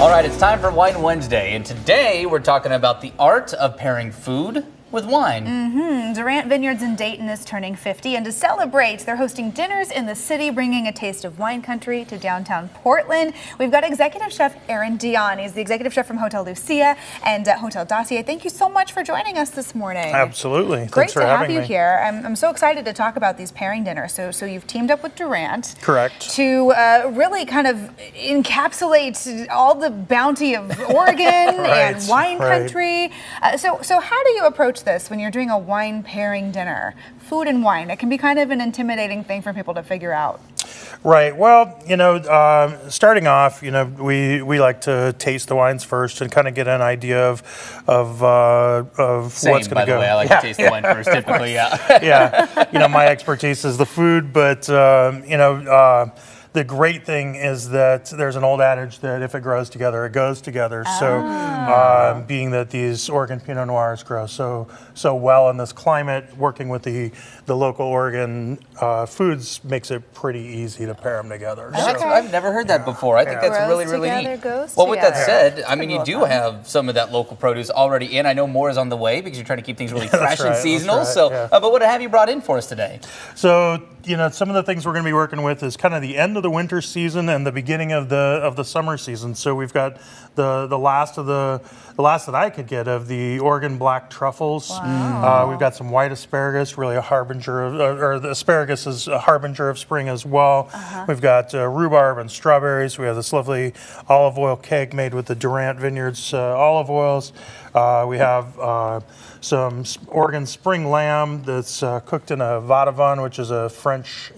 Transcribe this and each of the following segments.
All right, it's time for Wine Wednesday, and today we're talking about the art of pairing food with wine. Durant Vineyards in Dayton is turning 50, and to celebrate, they're hosting dinners in the city, bringing a taste of wine country to downtown Portland. We've got Executive Chef Dionne. He's the Executive Chef from Hotel Lucia and Hotel Dossier. Thank you so much for joining us this morning. Absolutely. Great Thanks for to have having you me. here. I'm so excited to talk about these pairing dinners. So you've teamed up with Durant. Correct. To really kind of encapsulate all the bounty of Oregon and wine country. So how do you approach this when you're doing a wine pairing dinner? Food and wine, it can be kind of an intimidating thing for people to figure out. Right. Well, starting off, we like to taste the wines first and kind of get an idea of what's going to go. By the way, I like to taste the wine first, typically. Yeah. My expertise is the food, but the great thing is that there's an old adage that if it grows together, it goes together. So, being that these Oregon Pinot Noirs grow so well in this climate, working with the local Oregon foods makes it pretty easy to pair them together. I've never heard that before. I think that's really, really neat. Well, with that said, I mean, you do have some of that local produce already in. I know more is on the way because you're trying to keep things really fresh and seasonal. But what have you brought in for us today? So, some of the things we're going to be working with is kind of the end of the winter season and the beginning of the summer season. So we've got the last that I could get of the Oregon black truffles. Wow. We've got some white asparagus, really a harbinger of, or the asparagus is a harbinger of spring as well. We've got rhubarb and strawberries. We have this lovely olive oil cake made with the Durant Vineyards olive oils. We have some Oregon spring lamb that's cooked in a vadavon, which is a French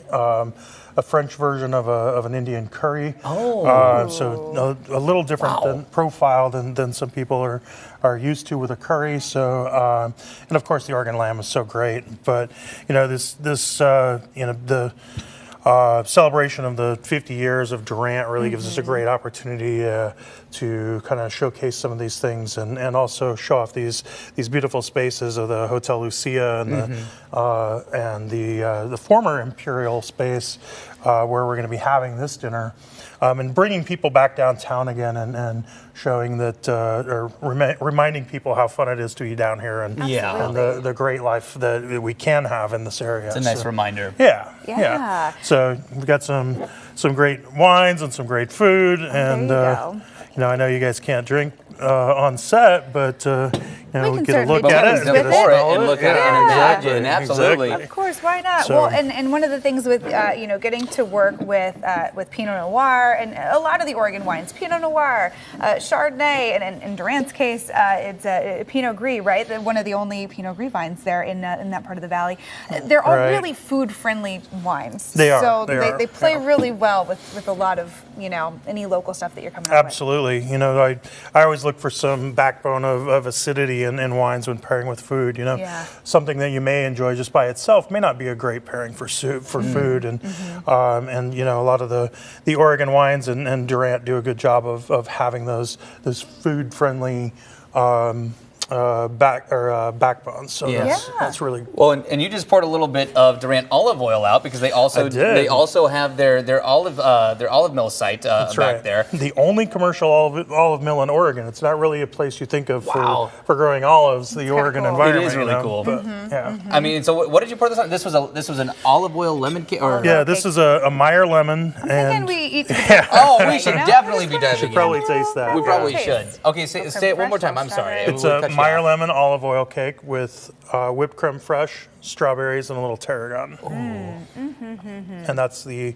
version of an Indian curry. So a little different profile than some people are used to with a curry. So and of course the Oregon lamb is so great. But the celebration of the 50 years of Durant really gives us a great opportunity to kind of showcase some of these things and also show off these beautiful spaces of the Hotel Lucia and the former Imperial space where we're going to be having this dinner. And bringing people back downtown again and showing that, or reminding people how fun it is to be down here and the great life that we can have in this area. It's a nice reminder. Yeah. So we've got some great wines and some great food, and I know you guys can't drink on set, but we get a look at it and look at it and imagine. Absolutely. Of course, why not? So, well, and one of the things with getting to work with Pinot Noir and a lot of the Oregon wines, Pinot Noir, Chardonnay, and in Durant's case, it's Pinot Gris, right? One of the only Pinot Gris vines there in that part of the valley. They're all really food-friendly wines. They are. So they play really well with a lot of any local stuff that you're coming up with. Absolutely. I always look for some backbone of acidity in wines when pairing with food. Something that you may enjoy just by itself may not be a great pairing for food. And a lot of the Oregon wines and Durant do a good job of having those food friendly backbones. So that's really well. And you just poured a little bit of Durant olive oil out because they also have their olive mill site back there. The only commercial olive mill in Oregon. It's not really a place you think of for growing olives. The Oregon environment. It is really cool. But, I mean, so what did you pour this on? This was an olive oil lemon cake. This is a Meyer lemon. And we eat. We should definitely be diving in. Should probably taste that. We probably should. Okay, say it one more time. I'm sorry. It's a Meyer lemon olive oil cake with whipped creme fraiche, strawberries, and a little tarragon. And that's the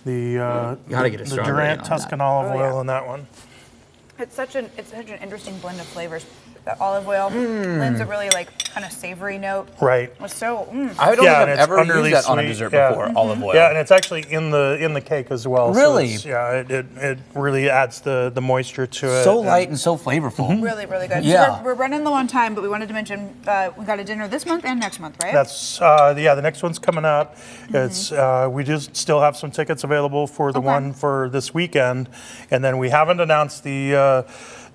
Durant Tuscan olive oil in that one. It's such an interesting blend of flavors. The olive oil lends a really kind of savory note. Right. It's so. I don't think I've ever used that on a dessert before. Olive oil. Yeah, and it's actually in the cake as well. Really? So it really adds the moisture to it. So light and so flavorful. Really, really good. Yeah. So we're running low on time, but we wanted to mention we got a dinner this month and next month, right? That's the next one's coming up. It's we just still have some tickets available for the one for this weekend, and then we haven't announced the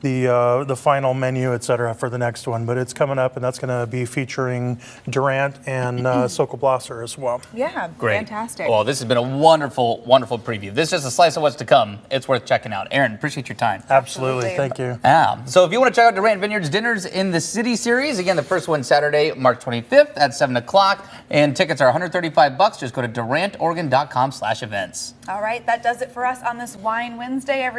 the final menu, et cetera, for the next one. But it's coming up, and that's going to be featuring Durant and Sokol Blosser as well. Yeah, great. Fantastic. Well, this has been a wonderful, wonderful preview. This is just a slice of what's to come. It's worth checking out. Aaron, appreciate your time. Absolutely. Thank you. Yeah. So if you want to check out Durant Vineyards Dinners in the City series, again, the first one Saturday, March 25th at 7 o'clock, and tickets are $135. Just go to durantoregon.com/events. All right, that does it for us on this Wine Wednesday, everybody.